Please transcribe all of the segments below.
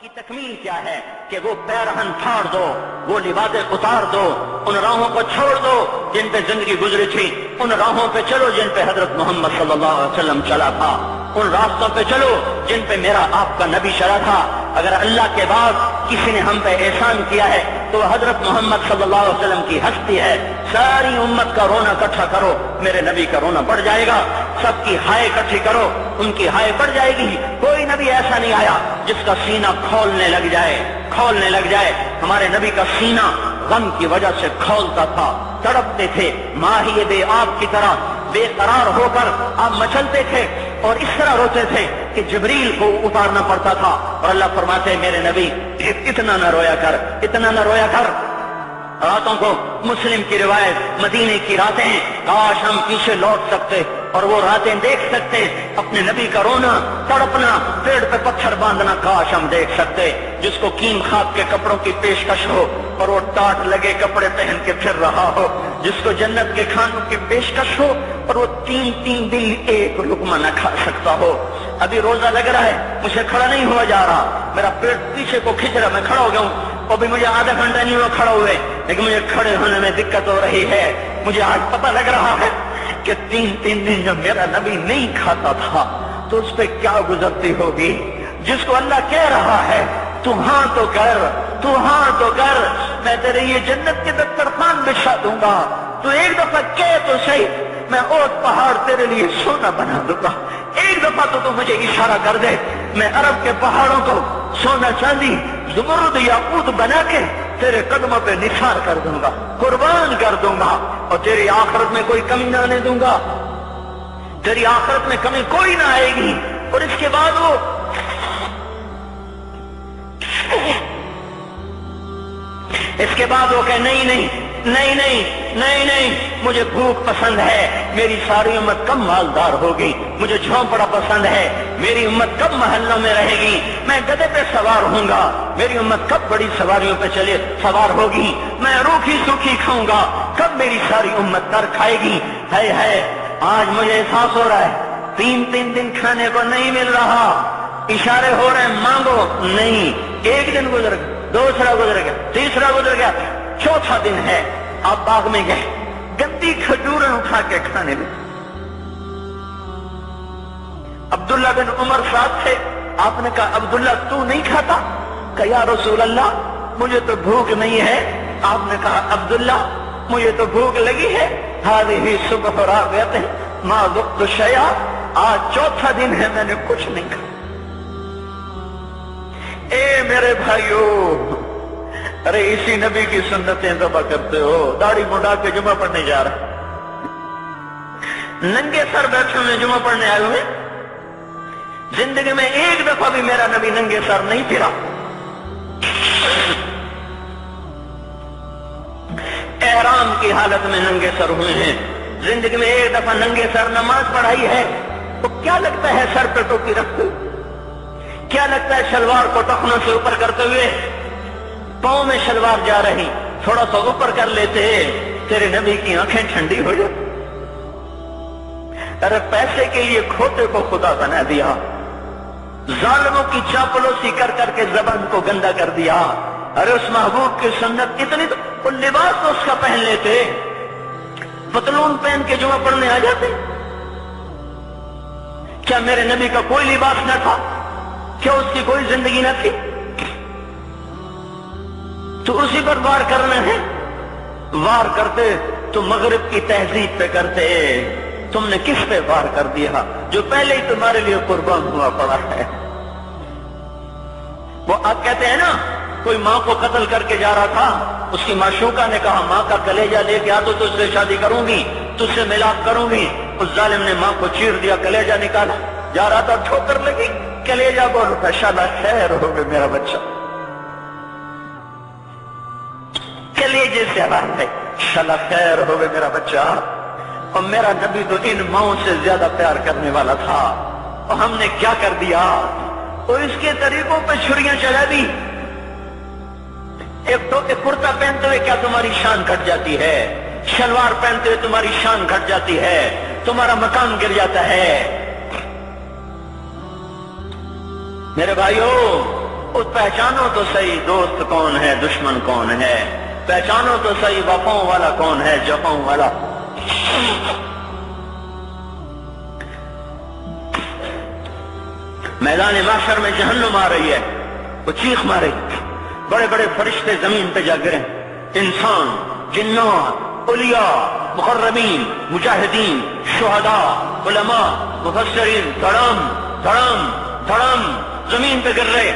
کی تکمیل کیا ہے کہ وہ پیرہن پھاڑ دو، وہ لباسیں اتار دو، ان راہوں کو چھوڑ دو جن پہ زندگی گزری تھی، ان راہوں پہ چلو جن پہ حضرت محمد صلی اللہ علیہ وسلم چلا تھا، ان راستوں پہ چلو جن پہ میرا آپ کا نبی چلا تھا۔ اگر اللہ کے بعد کسی نے ہم پہ احسان کیا ہے تو حضرت محمد صلی اللہ علیہ وسلم کی ہستی ہے۔ ساری امت کا رونا اکٹھا کرو، میرے نبی کا رونا بڑھ جائے گا۔ سب کی ہائے اکٹھی کرو، ان کی ہائے بڑھ جائے گی۔ کوئی نبی ایسا نہیں آیا جس کا سینہ کھولنے لگ جائے۔ ہمارے نبی کا سینہ غم کی وجہ سے کھولتا تھا، تڑپتے تھے، ماہی بے آب کی طرح بے قرار ہو کر آپ مچلتے تھے اور اس طرح روتے تھے کہ جبریل کو اتارنا پڑتا تھا، اور اللہ فرماتے میرے نبی اتنا نہ رویا کر۔ راتوں کو مسلم کی روایت، مدینے کی راتیں، کاش ہم پیچھے لوٹ سکتے اور وہ راتیں دیکھ سکتے، اپنے نبی کا رونا، تڑپنا، پیڑ پہ پتھر باندھنا کاش ہم دیکھ سکتے۔ جس کو کیم خواب کے کپڑوں کی پیشکش ہو اور وہ ٹاٹ لگے کپڑے پہن کے پھر رہا ہو، جس کو جنت کے کھانوں کی پیشکش ہو اور وہ تین دن ایک لقمہ نہ کھا سکتا ہو۔ ابھی روزہ لگ رہا ہے، مجھے کھڑا نہیں ہوا جا رہا، میرا پیٹ پیچھے کو کھچ رہا، میں کھڑا ہو گیا ہوں، اور بھی مجھے آدھا گھنٹہ نہیں ہوا کھڑا ہوئے، لیکن مجھے کھڑے ہونے میں دقت ہو رہی ہے۔ مجھے آج پتہ لگ رہا ہے کہ تین دن جب میرا نبی نہیں کھاتا تھا تو اس پہ کیا گزرتی ہوگی۔ جس کو اللہ کہہ رہا ہے تو ہاں تو کر، میں تیرے یہ جنت کے دسترخوان بچھا دوں گا، تو ایک دفعہ کہہ تو صحیح، میں اور پہاڑ تیرے لیے سونا بنا دوں گا۔ ایک دفعہ تو مجھے اشارہ کر دے، میں عرب کے پہاڑوں کو سونا چاندی زمرد یاقوت بنا کے تیرے قدموں پہ نثار کر دوں گا، قربان کر دوں گا، اور تیری آخرت میں کوئی کمی نہ آنے دوں گا، تیری آخرت میں کمی کوئی نہ آئے گی۔ اور اس کے بعد وہ کہ نہیں، مجھے بھوک پسند ہے، میری ساری امت کب مالدار ہوگی، مجھے جھونپڑا پسند ہے، میری امت کب محلوں میں رہے گی، میں گدھے پہ سوار ہوں گا، میری امت کب بڑی سواریوں پہ سوار ہوگی، میں روکھی سوکھی کھاؤں گا، کب میری ساری امت تر کھائے گی۔ ہے آج مجھے احساس ہو رہا ہے تین دن کھانے کو نہیں مل رہا، اشارے ہو رہے ہیں مانگو نہیں۔ ایک دن گزر گیا، دوسرا گزر گیا، تیسرا گزر گیا، چوتھا دن ہے، آپ باغ میں گئے، گندی کھجوریں اٹھا کے کھانے میں۔ عبداللہ بن عمر ساتھ تھے، آپ نے کہا عبداللہ تو نہیں کھاتا؟ کہا یا رسول اللہ مجھے تو بھوک نہیں ہے۔ آپ نے کہا عبداللہ مجھے تو بھوک لگی ہے، ہذہ صبح راغبۃ ما ذقت شیئا، آج چوتھا دن ہے میں نے کچھ نہیں کھایا۔ اے میرے بھائیو، ارے اسی نبی کی سنتیں ذبح کرتے ہو، داڑھی منڈا کے جمعہ پڑھنے جا رہا، ننگے سر بیٹھے ہوئے جمعہ پڑھنے آئے ہوئے، زندگی میں ایک دفعہ بھی میرا نبی ننگے سر نہیں پھرا، احرام کی حالت میں ننگے سر ہوئے ہیں، زندگی میں ایک دفعہ ننگے سر نماز پڑھائی ہے، تو کیا لگتا ہے سر پہ ٹوپی رکھتے ہوئے؟ کیا لگتا ہے شلوار کو ٹخنوں سے اوپر کرتے ہوئے؟ پاؤں میں شلوار جا رہی، تھوڑا سا اوپر کر لیتے، تیرے نبی کی آنکھیں ٹھنڈی ہو جاتی۔ ارے پیسے کے لیے کھوتے کو خدا بنا دیا، ظالموں کی چاپلوسی کر کے زبان کو گندا کر دیا۔ ارے اس محبوب کی سنت اتنی، تو وہ لباس تو اس کا پہن لیتے، پتلون پہن کے جمعہ پڑھنے آ جاتے۔ کیا میرے نبی کا کوئی لباس نہ تھا؟ کیا اس کی کوئی زندگی نہ تھی؟ تو اسی پر وار کرنا ہے، وار کرتے تو مغرب کی تہذیب پہ کرتے، تم نے کس پہ وار کر دیا جو پہلے ہی تمہارے لیے قربان ہوا پڑا ہے؟ وہ آپ کہتے ہیں نا، کوئی ماں کو قتل کر کے جا رہا تھا، اس کی معشوقہ نے کہا ماں کا کلیجہ لے کے آ تو تجھ سے شادی کروں گی، تجھ سے ملاپ کروں گی۔ اس ظالم نے ماں کو چیر دیا، کلیجہ نکالا، جا رہا تھا ٹھوکر لگی، کلیجہ بول اٹھا، شالا خیر ہو گئے میرا بچہ، کلیجے سے آواز ہے، شالا خیر ہو گئے میرا بچہ۔ اور میرا نبی تو ان ماؤں سے زیادہ پیار کرنے والا تھا، اور ہم نے کیا کر دیا؟ اور اس کے طریقوں پہ چھریاں چلا دی۔ ایک کرتا پہنتے ہوئے کیا تمہاری شان گھٹ جاتی ہے؟ شلوار پہنتے ہوئے تمہاری شان گھٹ جاتی ہے، تمہارا مقام گر جاتا ہے۔ میرے بھائیو، اس پہچانو تو صحیح دوست کون ہے، دشمن کون ہے، پہچانو تو صحیح وفاؤں والا کون ہے، جفاؤں والا۔ میدان محشر میں جہنم آ رہی ہے، وہ چیخ مارے، بڑے بڑے فرشتے زمین پہ جا گرے، انسان، جنات، اولیاء، مقربین، مجاہدین، شہداء، علماء، مفسرین، دھڑم دھڑم دھڑم زمین پہ گر رہے۔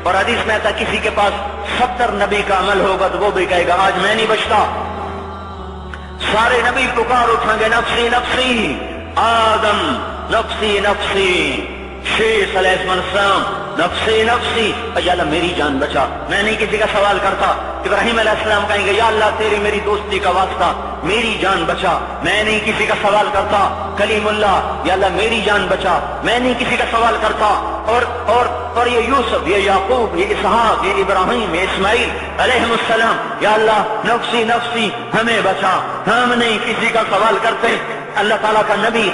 اور حدیث میں آتا کسی کے پاس 70 نبی کا عمل ہوگا تو وہ بھی کہے گا آج میں نہیں بچتا۔ سارے نبی پکار اٹھیں گے نفسی نفسی، آدم نفسی نفسی، شیخ علیہ السلام نفسی نفسی، یا اللہ میری جان بچا، میں نہیں کسی کا سوال کرتا۔ ابراہیم علیہ السلام کہیں گے یا اللہ تیری میری دوستی کا واسطہ میری جان بچا، میں نہیں کسی کا سوال کرتا۔ کلیم اللہ، یا اللہ میری جان بچا، میں نہیں کسی کا سوال کرتا۔ اور یہ یوسف، یہ یعقوب، یہ اسحاق، یہ ابراہیم، یہ اسماعیل علیہ السلام، یا اللہ نفسی نفسی ہمیں بچا، ہم نہیں کسی کا سوال کرتے۔ اللہ تعالیٰ کا نبی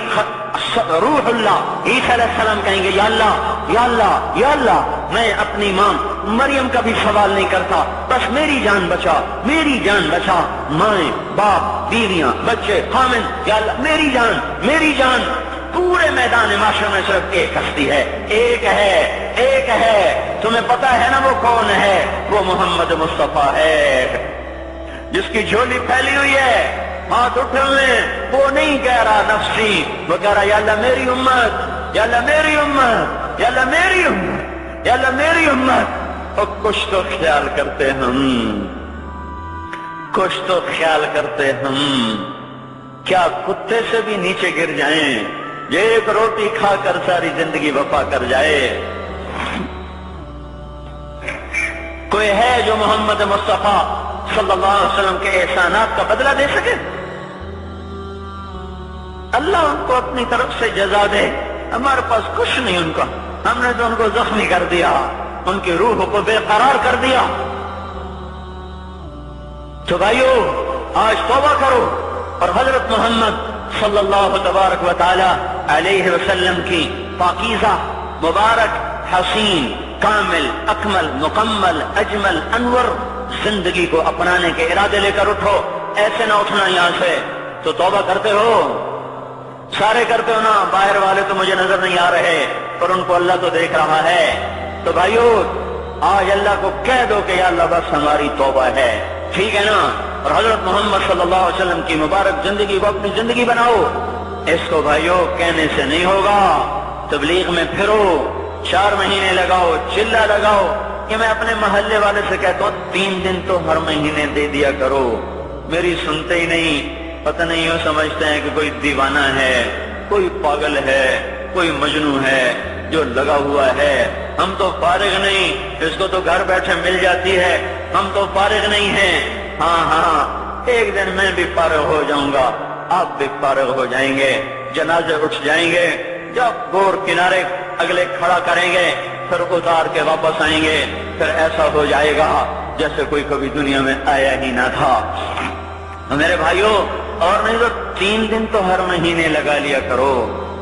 روح اللہ عیسیٰ علیہ السلام کہیں گے یا اللہ یا اللہ یا اللہ میں اپنی ماں مریم کا بھی سوال نہیں کرتا، بس میری جان بچا، میری جان بچا، مائیں باپ بیویاں بچے خامن، یا اللہ میری جان میری جان۔ پورے میدان معاشر میں صرف ایک ہستی ہے، ایک ہے، تمہیں پتا ہے نا وہ کون ہے؟ وہ محمد مصطفیٰ ہے، جس کی جھولی پھیلی ہوئی ہے، ہاتھ اٹھے ہوئے، وہ نہیں کہہ رہا نفسی، وہ کہہ رہا یا اللہ میری امت، یا اللہ میری امت، یا اللہ میری امت، یا اللہ میری امت۔ اور کچھ تو خیال کرتے ہم، کچھ تو خیال کرتے ہم، کیا کتے سے بھی نیچے گر جائیں، یہ ایک روٹی کھا کر ساری زندگی وفا کر جائے؟ کوئی ہے جو محمد مصطفیٰ صلی اللہ علیہ وسلم کے احسانات کا بدلہ دے سکے؟ اللہ ان کو اپنی طرف سے جزا دے، ہمارے پاس کچھ نہیں ان کا، ہم نے تو ان کو زخمی کر دیا، ان کی روح کو بے قرار کر دیا۔ تو بھائیو آج توبہ کرو اور حضرت محمد صلی اللہ تبارک و تعالی علیہ وسلم کی پاکیزہ، مبارک، حسین، کامل، اکمل، مکمل، اجمل، انور زندگی کو اپنانے کے ارادے لے کر اٹھو۔ ایسے نہ اٹھنا یہاں سے، تو توبہ کرتے ہو، سارے کرتے ہو نا، باہر والے تو مجھے نظر نہیں آ رہے پر ان کو اللہ تو دیکھ رہا ہے۔ تو بھائیو آج اللہ کو کہہ دو کہ یا اللہ بس ہماری توبہ ہے، ٹھیک ہے نا؟ اور حضرت محمد صلی اللہ علیہ وسلم کی مبارک زندگی کو اپنی زندگی بناؤ۔ اس کو بھائیو کہنے سے نہیں ہوگا، تبلیغ میں پھرو، 4 مہینے لگاؤ، چلہ لگاؤ۔ کہ میں اپنے محلے والے سے کہتا ہوں 3 دن تو ہر مہینے دے دیا کرو، میری سنتے ہی نہیں، پتہ نہیں یوں سمجھتے ہیں کہ کوئی دیوانہ ہے، کوئی پاگل ہے، کوئی مجنوں ہے جو لگا ہوا ہے۔ ہم تو فارغ نہیں، اس کو تو گھر بیٹھے مل جاتی ہے، ہم تو فارغ نہیں ہیں۔ ہاں ایک دن میں بھی فارغ ہو جاؤں گا، آپ بھی فارغ ہو جائیں گے، جنازے اٹھ جائیں گے، جب گور کنارے اگلے کھڑا کریں گے پھر اتار کے واپس آئیں گے، پھر ایسا ہو جائے گا جیسے کوئی کبھی دنیا میں آیا ہی نہ تھا۔ میرے بھائیوں اور نہیں تو 3 دن تو ہر مہینے لگا لیا کرو،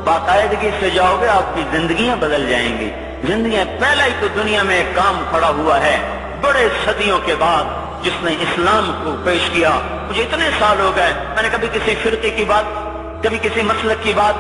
باقاعدگی سے جاؤ گے، آپ کی زندگیاں بدل جائیں گی۔ زندگیاں پہلا ہی تو دنیا میں ایک کام کھڑا ہوا ہے بڑے صدیوں کے بعد جس نے اسلام کو پیش کیا۔ مجھے اتنے سال ہو گئے، میں نے کبھی کسی فرقے کی بات، کبھی کسی مسلک کی بات،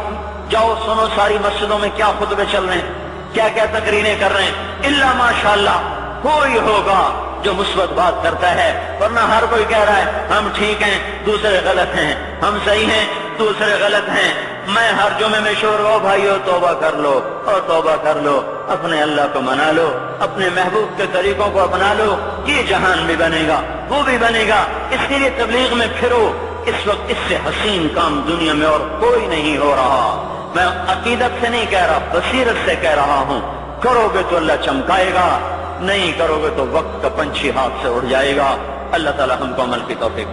جاؤ سنو ساری مسجدوں میں کیا خطبے چل رہے ہیں، کیا کیا تقریریں کر رہے ہیں، الا ماشاءاللہ کوئی ہوگا جو مثبت بات کرتا ہے، ورنہ ہر کوئی کہہ رہا ہے ہم ٹھیک ہیں دوسرے غلط ہیں، ہم صحیح ہیں دوسرے غلط ہیں۔ میں ہر جمعے میں شور ہو بھائیو توبہ کر لو اور توبہ کر لو، اپنے اللہ کو منا لو، اپنے محبوب کے طریقوں کو اپنا لو، یہ جہان بھی بنے گا وہ بھی بنے گا۔ اس کے لیے تبلیغ میں پھرو، اس وقت اس سے حسین کام دنیا میں اور کوئی نہیں ہو رہا۔ میں عقیدت سے نہیں کہہ رہا، بصیرت سے کہہ رہا ہوں، کرو گے تو اللہ چمکائے گا، نہیں کرو گے تو وقت کا پنچھی ہاتھ سے اڑ جائے گا۔ اللہ تعالی ہم کو عمل کی توفیق